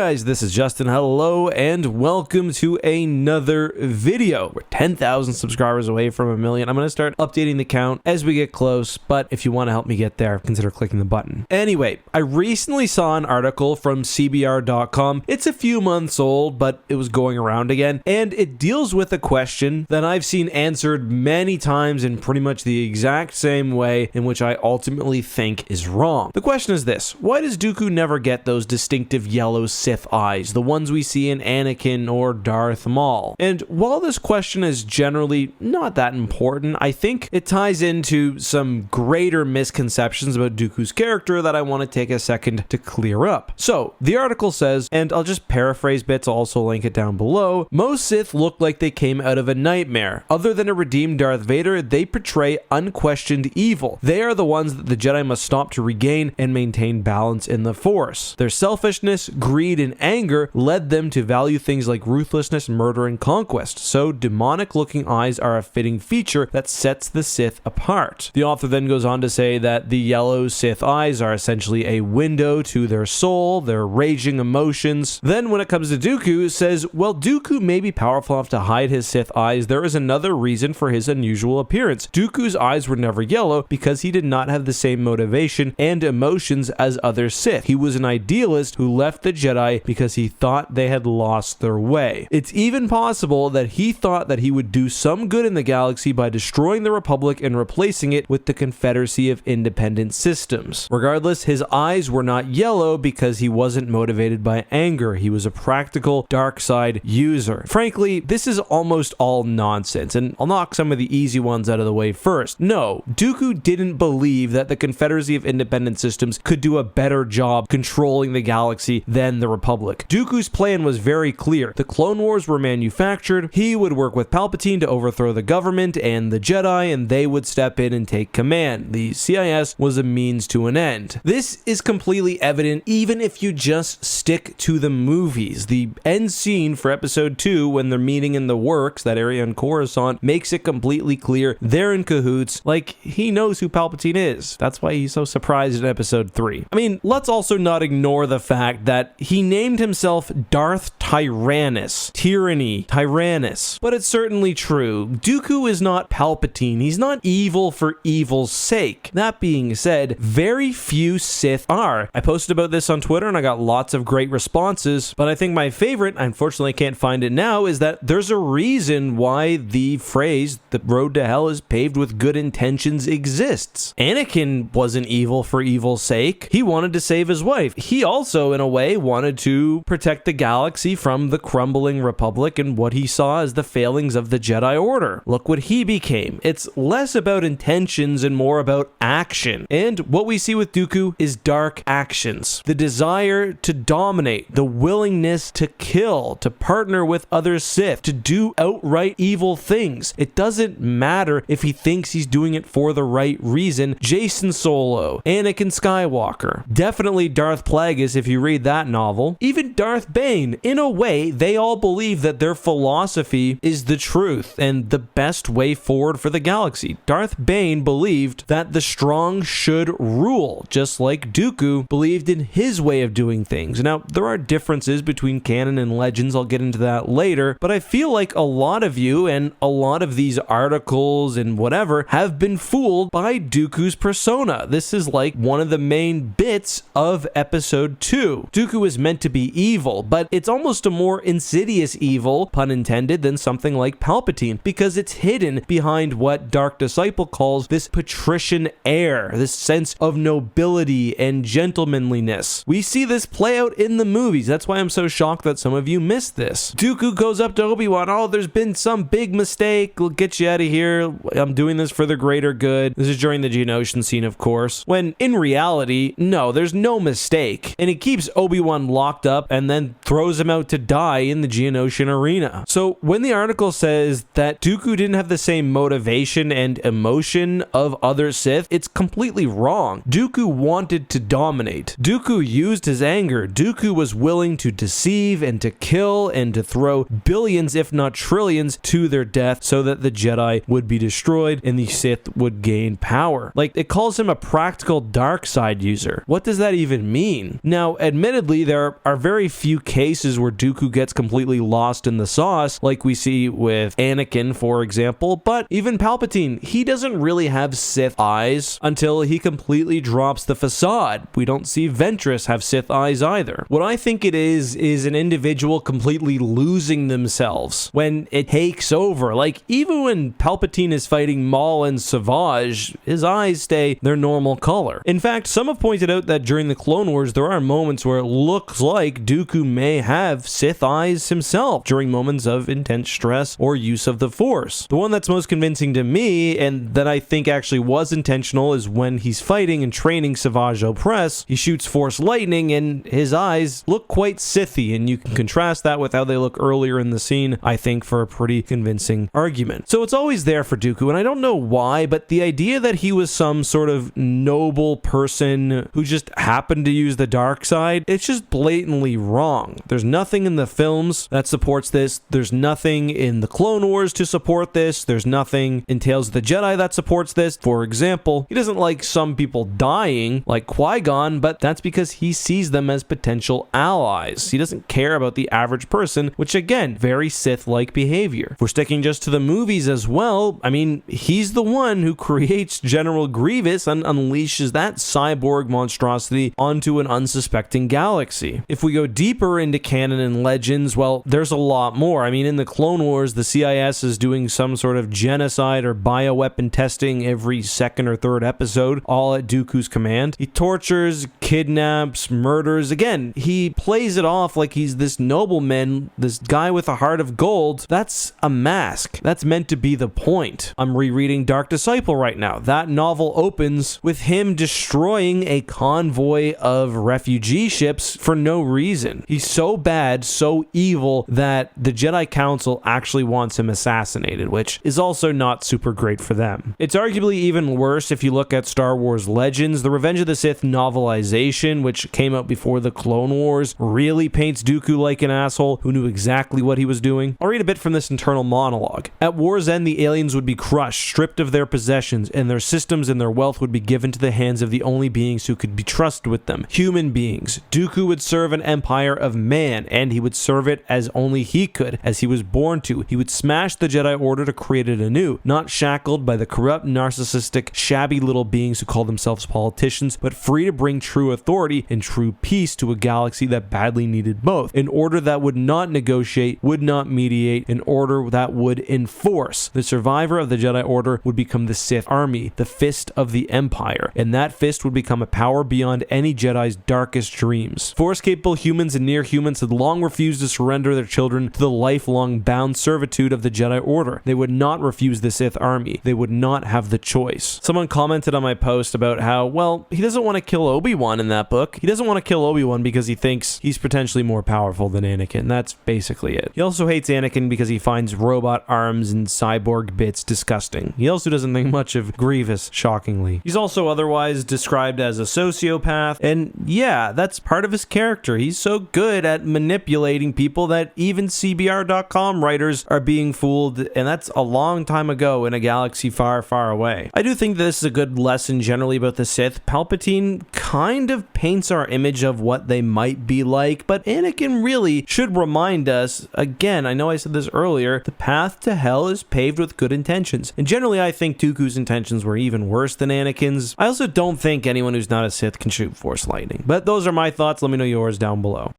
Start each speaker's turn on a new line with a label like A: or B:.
A: guys, this is Justin. Hello and welcome to another video. We're 10,000 subscribers away from 1 million. I'm going to start updating the count as we get close, but if you want to help me get there, consider clicking the button. Anyway, I recently saw an article from CBR.com. It's a few months old, but it was going around again, and it deals with a question that I've seen answered many times in pretty much the exact same way in which I ultimately think is wrong. The question is this: why does Dooku never get those distinctive yellow Sith eyes, the ones we see in Anakin or Darth Maul? And while this question is generally not that important, I think it ties into some greater misconceptions about Dooku's character that I want to take a second to clear up. So, the article says, and I'll just paraphrase bits, I'll also link it down below, most Sith look like they came out of a nightmare. Other than a redeemed Darth Vader, they portray unquestioned evil. They are the ones that the Jedi must stop to regain and maintain balance in the Force. Their selfishness, greed, and anger led them to value things like ruthlessness, murder, and conquest, so demonic-looking eyes are a fitting feature that sets the Sith apart. The author then goes on to say that the yellow Sith eyes are essentially a window to their soul, their raging emotions. Then when it comes to Dooku, says, well, Dooku may be powerful enough to hide his Sith eyes. There is another reason for his unusual appearance. Dooku's eyes were never yellow because he did not have the same motivation and emotions as other Sith. He was an idealist who left the Jedi because he thought they had lost their way. It's even possible that he thought that he would do some good in the galaxy by destroying the Republic and replacing it with the Confederacy of Independent Systems. Regardless, his eyes were not yellow because he wasn't motivated by anger. He was a practical dark side user. Frankly, this is almost all nonsense, and I'll knock some of the easy ones out of the way first. No, Dooku didn't believe that the Confederacy of Independent Systems could do a better job controlling the galaxy than the Republic. Dooku's plan was very clear. The Clone Wars were manufactured. He would work with Palpatine to overthrow the government and the Jedi, and they would step in and take command. The CIS was a means to an end. This is completely evident even if you just stick to the movies. The end scene for episode 2, when they're meeting in the works, that area in Coruscant, makes it completely clear they're in cahoots. Like, he knows who Palpatine is. That's why he's so surprised in episode 3. I mean, let's also not ignore the fact that he named himself Darth Tyrannus. Tyranny. Tyrannus. But it's certainly true. Dooku is not Palpatine. He's not evil for evil's sake. That being said, very few Sith are. I posted about this on Twitter and I got lots of great responses, but I think my favorite, I unfortunately can't find it now, is that there's a reason why the phrase, the road to hell is paved with good intentions, exists. Anakin wasn't evil for evil's sake. He wanted to save his wife. He also, in a way, wanted to protect the galaxy from the crumbling Republic and what he saw as the failings of the Jedi Order. Look what he became. It's less about intentions and more about action. And what we see with Dooku is dark actions. The desire to dominate, the willingness to kill, to partner with other Sith, to do outright evil things. It doesn't matter if he thinks he's doing it for the right reason. Jason Solo, Anakin Skywalker, definitely Darth Plagueis if you read that novel, even Darth Bane. In a way, they all believe that their philosophy is the truth and the best way forward for the galaxy. Darth Bane believed that the strong should rule, just like Dooku believed in his way of doing things. Now, there are differences between canon and legends. I'll get into that later, but I feel like a lot of you and a lot of these articles and whatever have been fooled by Dooku's persona. This is like one of the main bits of episode 2. Dooku is meant to be evil, but it's almost a more insidious evil, pun intended, than something like Palpatine, because it's hidden behind what Dark Disciple calls this patrician air, this sense of nobility and gentlemanliness. We see this play out in the movies. That's why I'm so shocked that some of you missed this. Dooku goes up to Obi-Wan, oh, there's been some big mistake, we'll get you out of here, I'm doing this for the greater good. This is during the Geonosian scene, of course, when in reality, no, there's no mistake. And he keeps Obi-Wan locked up and then throws him out to die in the Geonosian arena. So when the article says that Dooku didn't have the same motivation and emotion of other Sith, it's completely wrong. Dooku wanted to dominate. Dooku used his anger. Dooku was willing to deceive and to kill and to throw billions, if not trillions, to their death so that the Jedi would be destroyed and the Sith would gain power. Like, it calls him a practical dark side user. What does that even mean? Now, admittedly, there there are very few cases where Dooku gets completely lost in the sauce, like we see with Anakin, for example, but even Palpatine, he doesn't really have Sith eyes until he completely drops the facade. We don't see Ventress have Sith eyes either. What I think it is an individual completely losing themselves when it takes over. Like, even when Palpatine is fighting Maul and Savage, his eyes stay their normal color. In fact, some have pointed out that during the Clone Wars, there are moments where it looks like Dooku may have Sith eyes himself during moments of intense stress or use of the Force. The one that's most convincing to me, and that I think actually was intentional, is when he's fighting and training Savage Opress. He shoots Force lightning and his eyes look quite Sithy, and you can contrast that with how they look earlier in the scene, I think, for a pretty convincing argument. So it's always there for Dooku, and I don't know why, but the idea that he was some sort of noble person who just happened to use the dark side, it's just blatantly wrong. There's nothing in the films that supports this. There's nothing in the Clone Wars to support this. There's nothing in Tales of the Jedi that supports this. For example, he doesn't like some people dying, like Qui-Gon, but that's because he sees them as potential allies. He doesn't care about the average person, which again, very Sith-like behavior. If we're sticking just to the movies as well, I mean, he's the one who creates General Grievous and unleashes that cyborg monstrosity onto an unsuspecting galaxy. If we go deeper into canon and legends, well, there's a lot more. I mean, in the Clone Wars, the CIS is doing some sort of genocide or bioweapon testing every second or third episode, all at Dooku's command. He tortures, kidnaps, murders. Again, he plays it off like he's this nobleman, this guy with a heart of gold. That's a mask. That's meant to be the point. I'm rereading Dark Disciple right now. That novel opens with him destroying a convoy of refugee ships for no reason. He's so bad, so evil, that the Jedi Council actually wants him assassinated, which is also not super great for them. It's arguably even worse if you look at Star Wars Legends. The Revenge of the Sith novelization, which came out before the Clone Wars, really paints Dooku like an asshole who knew exactly what he was doing. I'll read a bit from this internal monologue. At war's end, the aliens would be crushed, stripped of their possessions, and their systems and their wealth would be given to the hands of the only beings who could be trusted with them, human beings. Dooku would serve an empire of man, and he would serve it as only he could, as he was born to. He would smash the Jedi Order to create it anew, not shackled by the corrupt, narcissistic, shabby little beings who call themselves politicians, but free to bring true authority and true peace to a galaxy that badly needed both. An order that would not negotiate, would not mediate, an order that would enforce. The survivor of the Jedi Order would become the Sith army, the fist of the Empire, and that fist would become a power beyond any Jedi's darkest dreams. Force-capable humans and near-humans had long refused to surrender their children to the lifelong bound servitude of the Jedi Order. They would not refuse the Sith army. They would not have the choice. Someone commented on my post about how, well, he doesn't want to kill Obi-Wan in that book. He doesn't want to kill Obi-Wan because he thinks he's potentially more powerful than Anakin. That's basically it. He also hates Anakin because he finds robot arms and cyborg bits disgusting. He also doesn't think much of Grievous, shockingly. He's also otherwise described as a sociopath, and yeah, that's part of his character. He's so good at manipulating people that even CBR.com writers are being fooled, and that's a long time ago in a galaxy far, far away. I do think that this is a good lesson generally about the Sith. Palpatine kind of paints our image of what they might be like, but Anakin really should remind us, again, I know I said this earlier, the path to hell is paved with good intentions. And generally, I think Dooku's intentions were even worse than Anakin's. I also don't think anyone who's not a Sith can shoot Force lightning. But those are my thoughts. Let me know yours down below.